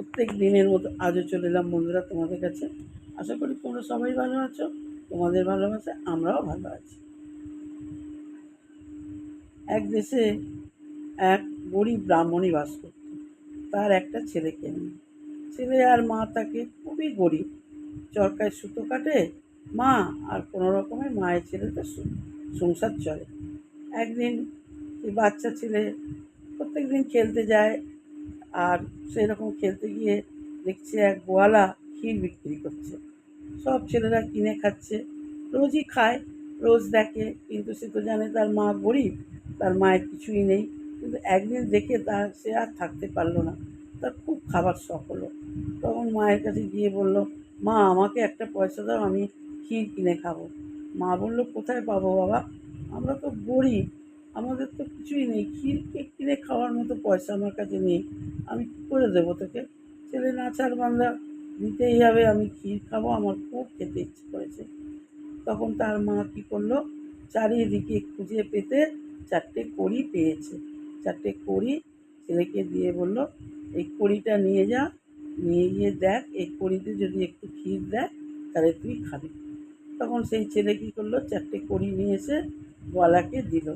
প্রত্যেক দিনের মতো আজও চলে এলাম বন্ধুরা তোমাদের কাছে। আশা করি তোমরা সবাই ভালো আছো। তোমাদের ভালোবাসা আমরাও ভালো আছি। এক দেশে এক গরিব ব্রাহ্মণী বাস করত, তার একটা ছেলেকে নিয়ে। ছেলে আর মা তাকে খুবই গরিব, চরকায় সুতো কাটে মা, আর কোনো রকমে মায়ের ছেলেতে সংসার চলে। একদিন এই বাচ্চা ছেলে প্রত্যেক দিন খেলতে যায়, আর সেই রকম খেলতে গিয়ে দেখছে এক গোয়ালা ক্ষীর বিক্রি করছে। সব ছেলেরা কিনে খাচ্ছে, রোজই খায়, রোজ দেখে, কিন্তু সে তো জানে তার মা গরিব, তার মায়ের কিছুই নেই। কিন্তু একদিন দেখে সে আর থাকতে পারলো না, তার খুব খাবার শখ হলো। তখন মায়ের কাছে গিয়ে বলল, মা আমাকে একটা পয়সা দাও, আমি ক্ষীর কিনে খাবো। মা বলল, কোথায় পাবো বাবা, আমরা তো গরিব, আমাদের তো কিছুই নেই, ক্ষীর কিনে খাওয়ার মতো পয়সা আমার কাছে নেই, আমি কী করে দেবো তোকে। ছেলে নাচার বান্দা, দিতেই হবে, আমি ক্ষীর খাবো, আমার খুব খেতে ইচ্ছে করেছে। তখন তার মা কী করলো, চারিদিকে খুঁজে পেতে 4টে কড়ি পেয়েছে। 4টে কড়ি ছেলেকে দিয়ে বলল, এই কড়িটা নিয়ে যা, নিয়ে গিয়ে দেখ এই কড়িতে যদি একটু ক্ষীর দেয় তাহলে তুই খাবি। তখন সেই ছেলে কী করলো, 4টে কড়ি নিয়ে এসে গোয়ালাকে দিল।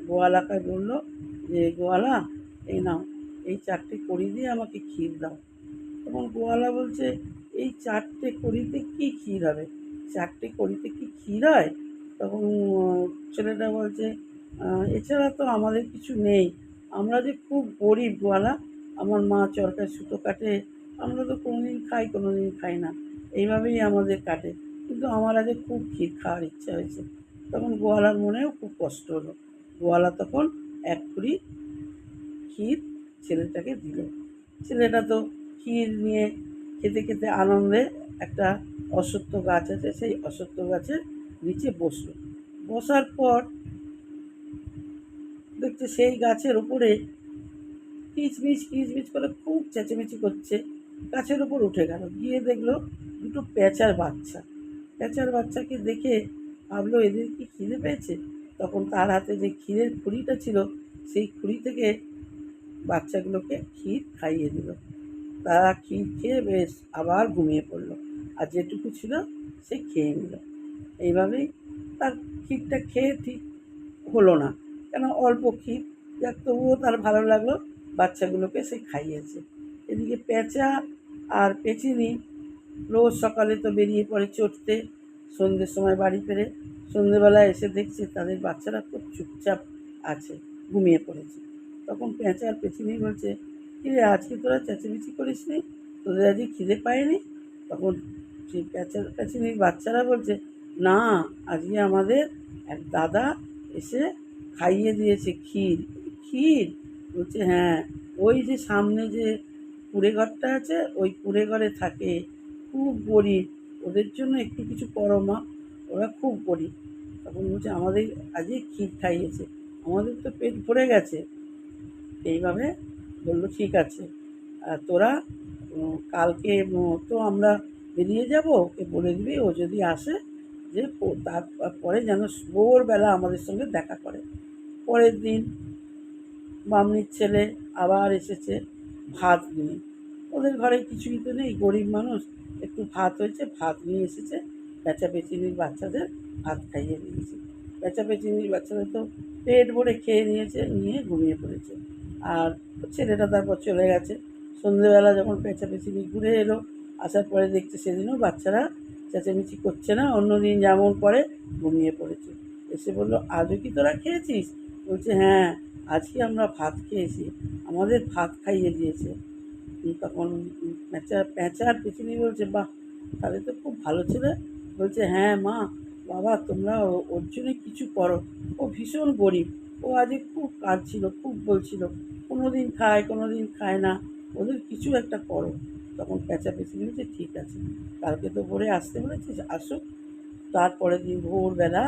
গোয়ালাকে বলল যে, গোয়ালা এই নাও, এই 4টে কড়ি দিয়ে আমাকে ক্ষীর দাও। তখন গোয়ালা বলছে, এই 4টে কড়িতে কী ক্ষীর হবে, 4টে কড়িতে কি ক্ষীর হয়? তখন ছেলেটা বলছে, এছাড়া তো আমাদের কিছু নেই, আমরা যে খুব গরিব গোয়ালা, আমার মা চরকায় সুতো কাটে, আমরা তো কোনোদিন খাই কোনোদিন খাই না, এইভাবেই আমাদের কাটে, কিন্তু আমার আগে খুব ক্ষীর খাওয়ার ইচ্ছা হয়েছে। তখন গোয়ালার মনেও খুব কষ্ট হলো। গোয়ালা তখন 1 কুড়ি ক্ষীর ছেলেটাকে দিল। ছেলেটা তো ক্ষীর নিয়ে খেতে খেতে আনন্দে একটা অশ্বত্থ গাছ আছে, সেই অশ্বত্থ গাছের নিচে বসল। বসার পর দেখছে সেই গাছের উপরে কিচমিচ কিচমিচ করে খুব চেঁচামেচি করছে। গাছের উপর উঠে গেল, গিয়ে দেখলো দুটো পেঁচার বাচ্চা। পেঁচার বাচ্চাকে দেখে ভাবলো এদের কি খিদে পেয়েছে। তখন তার হাতে যে ক্ষীরের খুঁড়িটা ছিল, সেই খুঁড়ি থেকে বাচ্চাগুলোকে ক্ষীর খাইয়ে দিল। তারা ক্ষীর খেয়ে বেশ আবার ঘুমিয়ে পড়ল, আর যেটুকু ছিল সে খেয়ে নিল। এইভাবেই তার ক্ষীরটা খেয়ে ঠিক হলো না, কেন অল্প ক্ষীর, যাক তবুও তার ভালো লাগলো, বাচ্চাগুলোকে সে খাইয়েছে। এদিকে পেঁচা আর পেঁচিনি রোজ সকালে তো বেরিয়ে পড়ে চড়তে, সন্ধ্যের সময় বাড়ি ফেরে। সন্ধ্যেবেলায় এসে দেখছে তাদের বাচ্চারা খুব চুপচাপ আছে, ঘুমিয়ে পড়েছে। তখন পেঁচা আর পেঁচিনি বলছে, কিরে আজকে তোরা চেঁচামেচি করিস নি, তোদের আজকে খিদে পায়নি? তখন সেই পেঁচিনির বাচ্চারা বলছে, না, আজকে আমাদের এক দাদা এসে খাইয়ে দিয়েছে ক্ষীর। ক্ষীর? বলছে, হ্যাঁ, ওই যে সামনে যে কুঁড়ে ঘরটা আছে, ওই কুঁড়ে ঘরে থাকে, খুব গরিব, ওদের জন্য একটু কিছু করো মা, ওরা খুব গরিব। তখন বলছে, আমাদের আজকে ক্ষীর খাইয়েছে, আমাদের তো পেট ভরে গেছে। এইভাবে বললো, ঠিক আছে, তোরা কালকে তো আমরা বেরিয়ে যাব, ওকে বলে দিবি, ও যদি আসে যে তারপরে যেন ভোরবেলা আমাদের সঙ্গে দেখা করে। পরের দিন বামনির ছেলে আবার এসেছে ভাত নিয়ে। ওদের ঘরে কিছুই তো নেই, গরিব মানুষ, একটু ভাত হয়েছে, ভাত নিয়ে এসেছে। পেঁচা পেঁচিনির বাচ্চাদের ভাত খাইয়ে দিয়েছে। পেঁচা পেঁচিনির বাচ্চাদের তো পেট ভরে খেয়ে নিয়েছে, নিয়ে ঘুমিয়ে পড়েছে। আর ছেলেটা তারপর চলে গেছে। সন্ধেবেলা যখন পেঁচা পেঁচিনি ঘুরে এলো, আসার পরে দেখছে সেদিনও বাচ্চারা চেঁচামেচি করছে না, অন্যদিন যেমন করে ঘুমিয়ে পড়েছে। এসে বললো, আজও কি তোরা খেয়েছিস? বলছে, হ্যাঁ, আজকে আমরা ভাত খেয়েছি, আমাদের ভাত খাইয়ে দিয়েছে। তখন পেঁচা আর পেঁচিনি বলছে, বাহ, তাহলে তো খুব ভালো ছেলে। বলছে, হ্যাঁ মা, বাবা তোমরা ওর জন্য কিছু করো, ও ভীষণ গরিব, ও আজকে খুব কাঁদছিল, খুব বলছিল কোনো দিন খায় কোনো দিন খায় না, ওদের কিছু একটা করো। তখন পেঁচা পেঁচিনি বলছে, ঠিক আছে, কালকে তো ভোরে আসতে বলেছিস, আসুক। তারপরের দিন ভোরবেলা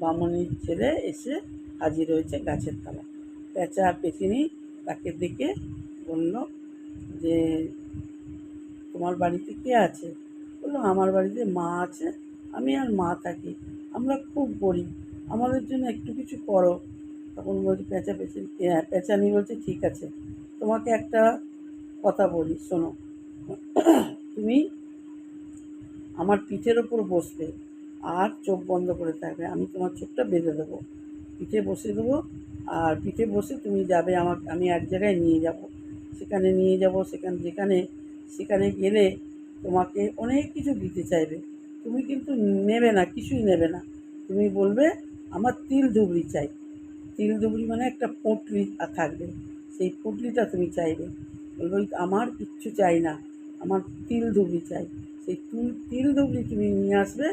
বামুনির ছেলে এসে হাজির হয়েছে গাছের তলায়। পেঁচা আর পেঁচিনি তাকে দেখে বলল যে, তোমার বাড়িতে কে আছে? বললো, আমার বাড়িতে মা আছে, আমি আর মা থাকি, আমরা খুব গরিব, আমাদের জন্য একটু কিছু করো। তখন বলছে পেঁচানি বলছে, ঠিক আছে, তোমাকে একটা কথা বলি, শোনো। তুমি আমার পিঠের ওপর বসবে আর চোখ বন্ধ করে থাকবে, আমি তোমার চোখটা বেঁধে দেবো, পিঠে বসে দেবো। আর পিঠে বসে তুমি যাবে, আমি এক জায়গায় নিয়ে যাব, সেখানে নিয়ে যাব, সেখানে গেলে তোমাকে অনেক কিছু দিতে চাইবে, তুমি কিন্তু নেবে না, কিছুই নেবে না। তুমি বলবে আমার তিল ধুবড়ি চাই। তিল ধুবড়ি মানে একটা পুঁটলি থাকবে, সেই পুঁটলিটা তুমি চাইবে। বলবে ওই আমার কিচ্ছু চাই না, আমার তিল ধুবড়ি চাই। সেই তিল ধুবড়ি তুমি নিয়ে আসবে,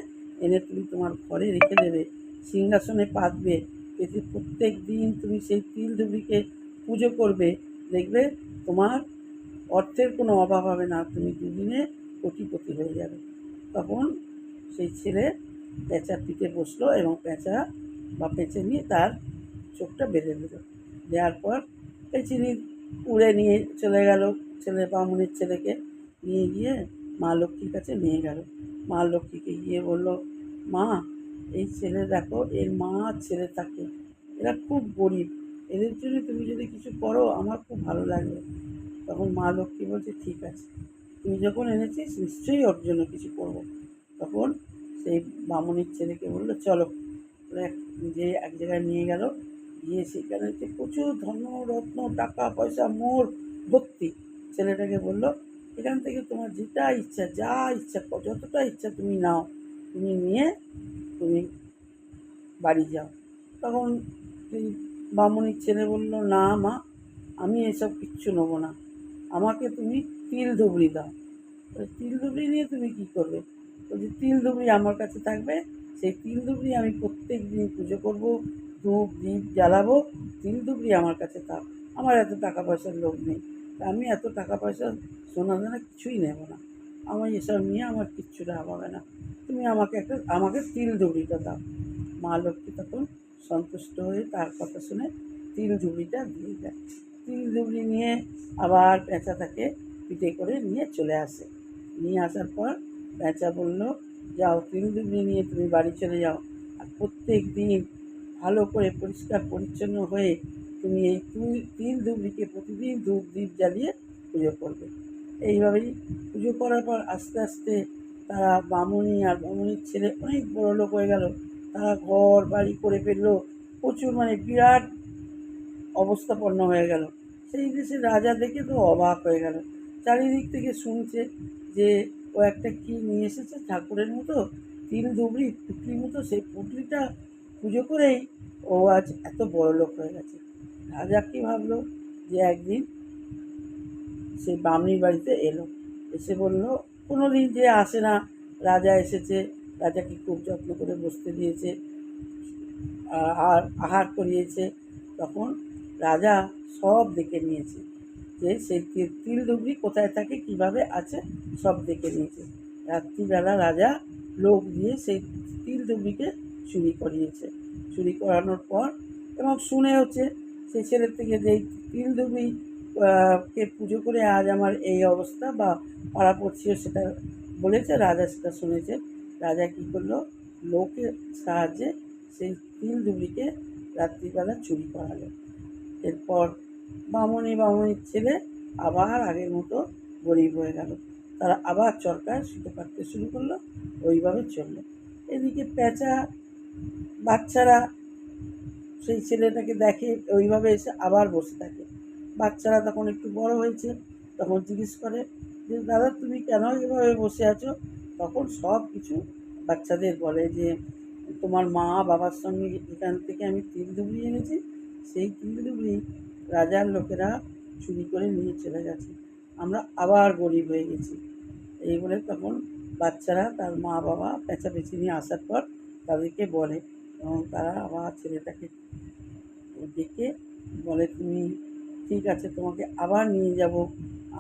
এনে তুমি তোমার ঘরে রেখে দেবে, সিংহাসনে পাতবে, পেতে প্রত্যেক দিন তুমি সেই তিল ধুবড়িকে পুজো করবে। দেখবে তোমার অর্থের কোনো অভাব হবে না, তুমি দুদিনে কোটিপতি হয়ে যাবে। তখন সেই ছেলে পেঁচার পিঠে বসলো এবং পেঁচা বা পেঁচে তার চোখটা বেঁধে দিল। দেওয়ার পর পেঁচিনি উড়ে নিয়ে চলে গেল, ছেলে বামুনের ছেলেকে নিয়ে গিয়ে মা লক্ষ্মীর কাছে নিয়ে গেল। মা লক্ষ্মীকে গিয়ে বলল, মা, এই ছেলে দেখো, এর মা আর ছেলে থাকে, এরা খুব গরিব, এদের জন্য তুমি যদি কিছু করো আমার খুব ভালো লাগবে। তখন মা লক্ষ্মী বলছে, ঠিক আছে, তুই যখন এনেছিস নিশ্চয়ই ওর জন্য কিছু করবো। তখন সেই বামুনের ছেলেকে বললো, চলো। যে এক জায়গায় নিয়ে গেল, গিয়ে সেখানে যে প্রচুর ধন রত্ন টাকা পয়সা মোর ভর্তি। ছেলেটাকে বলল, এখান থেকে তোমার যেটা ইচ্ছা, যা ইচ্ছা, যতটা ইচ্ছা তুমি নাও, তুমি নিয়ে তুমি বাড়ি যাও। তখন সেই বামুনির ছেলে বলল, না মা, আমি এসব কিচ্ছু নেবো না, আমাকে তুমি তিল ধুবড়ি দাও। তিল ধুবড়ি নিয়ে তুমি কী করবে? বলছি, তিল ধুবড়ি আমার কাছে থাকবে, সেই তিল ধুবড়ি আমি প্রত্যেক দিন পুজো করবো, ধূপ দীপ জ্বালাবো, তিল ধুবড়ি আমার কাছে থাক, আমার এত টাকা পয়সার লোভ নেই, আমি এত টাকা পয়সা সোনা দানা কিছুই নেব না, আমার এসব নিয়ে আমার কিচ্ছু লাভ হবে না, তুমি আমাকে তিল ধুবড়িটা দাও। মা লক্ষ্মী তখন সন্তুষ্ট হয়ে তার কথা শুনে তিল ধুবড়িটা দিয়ে দেয়। তিল ধুবড়ি নিয়ে আবার পেঁচা তাকে পিঠে করে নিয়ে চলে আসে। নিয়ে আসার পর পেঁচা বলল, যাও, তিল ধুবড়ি নিয়ে তুমি বাড়ি চলে যাও, আর প্রত্যেক দিন ভালো করে পরিষ্কার পরিচ্ছন্ন হয়ে তুমি এই তিল ধুবড়িকে প্রতিদিন ধূপ দীপ জ্বালিয়ে পুজো করবে। এইভাবেই পুজো করার পর আস্তে আস্তে তারা বামুনি আর বামুনির ছেলে অনেক বড়লোক হয়ে গেল, তারা ঘর বাড়ি করে ফেললো, প্রচুর মানে বিরাট অবস্থাপন্ন হয়ে গেল। সেই দেশের রাজা দেখে তো অবাক হয়ে গেল, চারিদিক থেকে শুনছে যে ও একটা কী নিয়ে এসেছে ঠাকুরের মতো, তিল ধুবড়ি পুঁটলির মতো, সেই পুঁটলিটা পুজো করেই ও আজ এত বড়লোক হয়ে গেছে। রাজা কী ভাবলো, যে একদিন সেই বামনির বাড়িতে এলো, এসে বলল, কোনো দিন যে আসে না, রাজা এসেছে, রাজাকে খুব যত্ন করে বসতে দিয়েছে, আর আহার করিয়েছে। তখন রাজা সব দেখে নিয়েছে, যে সেই তিল ধুবড়ি কোথায় থাকে, কীভাবে আছে, সব দেখে নিয়েছে। রাত্রিবেলা রাজা লোক দিয়ে সেই তিল ধুবড়িকে চুরি করিয়েছে। চুরি করানোর পর এবং শুনে হচ্ছে সেই ছেলের থেকে যে এই তিল ধুবড়ি কে পুজো করে আজ আমার এই অবস্থা, বা পাড়াপড়শিও সেটা বলেছে, রাজা সেটা শুনেছে। রাজা কী করলো, লোকের সাহায্যে সেই তিল ধুবড়িকে রাত্রিবেলা চুরি করালো। এরপর বামুনির ছেলে আবার আগের মতো গরিব হয়ে গেল, তারা আবার চরকায় সুতো কাটতে শুরু করলো, ওইভাবে চললো। এদিকে পেঁচা বাচ্চারা সেই ছেলেটাকে দেখে, ওইভাবে এসে আবার বসে থাকে। বাচ্চারা তখন একটু বড় হয়েছে, তখন জিজ্ঞেস করে যে, দাদা তুমি কেন এভাবে বসে আছো? তখন সব কিছু বাচ্চাদের বলে যে, তোমার মা বাবার সঙ্গে এখান থেকে আমি তিল ধুবড়ি এনেছি, সেই তিল ধুবড়ি রাজার লোকেরা চুরি করে নিয়ে চলে গেছে, আমরা আবার গরিব হয়ে গেছি। এই বলে তখন বাচ্চারা তার মা বাবা পেঁচাপেচি নিয়ে আসার পর তাদেরকে বলে, এবং তারা আবার ছেলেটাকে ডেকে বলে, তুমি ঠিক আছে, তোমাকে আবার নিয়ে যাব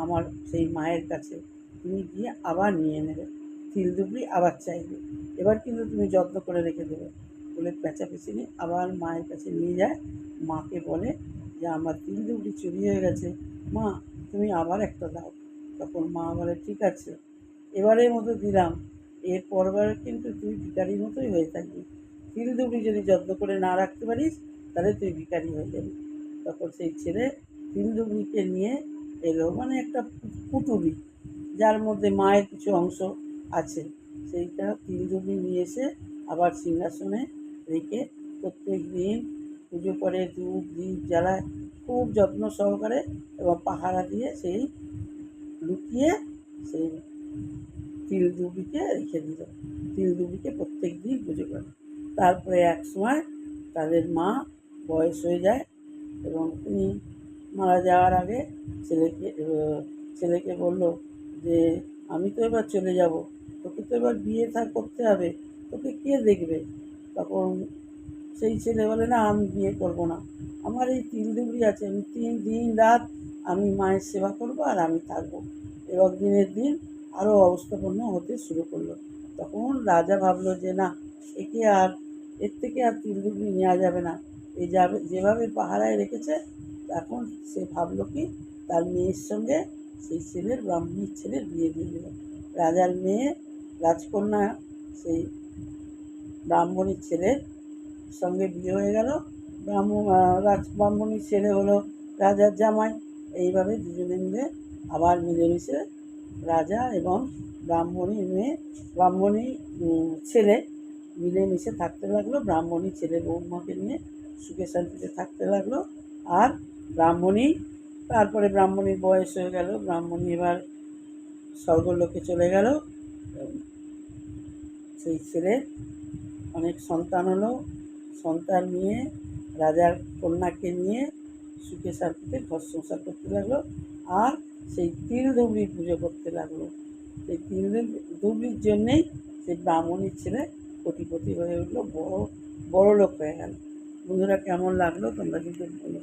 আমার সেই মায়ের কাছে, তুমি গিয়ে আবার নিয়ে নেবে, তিল ধুবড়ি আবার চাইবে, এবার কিন্তু তুমি যত্ন করে রেখে দেবে। বলে পেঁচাপেচি নিয়ে আবার মায়ের কাছে নিয়ে যায়। মাকে বলে যে, আমার তিল ধুবড়ি চুরি হয়ে গেছে, মা তুমি আবার একটা দাও। তখন মা বলে, ঠিক আছে, এবারের মতো দিলাম, এর পরবার কিন্তু তুই ভিখারির মতোই হয়ে থাকবি, তিল ধুবড়ি যদি যত্ন করে না রাখতে পারিস তাহলে তুই ভিখারি হয়ে যাবি। তখন সেই ছেলে তিল ধুবড়িকে নিয়ে এলো, মানে একটা পুটুলি যার মধ্যে মায়ের কিছু অংশ আছে, সেইটা তিলজুগি নিয়ে এসে আবার সিংহাসনে রেখে প্রত্যেক দিন পুজো করে, ধূপ দীপ জ্বালায় খুব যত্ন সহকারে এবং পাহারা দিয়ে সেই লুকিয়ে সেই তিলদুবিকে রেখে দিল। তিলদুবিকে প্রত্যেক দিন পুজো করে। তারপরে এক সময় তাদের মা বয়স হয়ে যায় এবং তিনি মারা যাওয়ার আগে ছেলেকে বলল যে আমি তো এবার চলে যাব, তোকে তো এবার বিয়ে করতে হবে, তোকে কে দেখবে? তখন সেই ছেলে বলে, না আমি বিয়ে করব না, আমার এই তিলদুবড়ি আছে, আমি দিন রাত আমি মায়ের সেবা করব আর আমি থাকবো। এবং দিনের দিন আরও অবস্থাপন্ন হতে শুরু করলো। তখন রাজা ভাবলো যে না, একে আর এর থেকে আর তিলদুবড়ি নেওয়া যাবে না, এই যাবে যেভাবে পাহারায় রেখেছে। এখন সে ভাবলো কি, তার মেয়ের সঙ্গে সেই ছেলের ব্রাহ্মণীর ছেলের বিয়ে দিয়ে দিল। রাজার মেয়ে রাজকন্যা সেই ব্রাহ্মণীর ছেলের সঙ্গে বিয়ে হয়ে গেল। ব্রাহ্মণীর ছেলে হলো রাজার জামাই। এইভাবে দুজনে মিলে আবার মিলেমিশে রাজা এবং ব্রাহ্মণী ছেলে মিলেমিশে থাকতে লাগলো। ব্রাহ্মণী ছেলে বৌমাকে নিয়ে সুখে শান্তিতে থাকতে লাগলো। আর তারপরে ব্রাহ্মণীর বয়স হয়ে গেল, ব্রাহ্মণী এবার স্বর্গলোকে চলে গেল। সেই ছেলে অনেক সন্তান হলো, সন্তান নিয়ে রাজার কন্যাকে নিয়ে সুখে শান্তিতে ঘর সংসার করতে লাগলো। আর সেই তিলধুবড়ি পুজো করতে লাগলো। সেই তিলধুবড়ির জন্যেই সেই ব্রাহ্মণীর ছেলে কোটিপতি হয়ে উঠলো, বড় লোক হয়ে গেল। বন্ধুরা, কেমন লাগলো তোমরা কিন্তু বলো।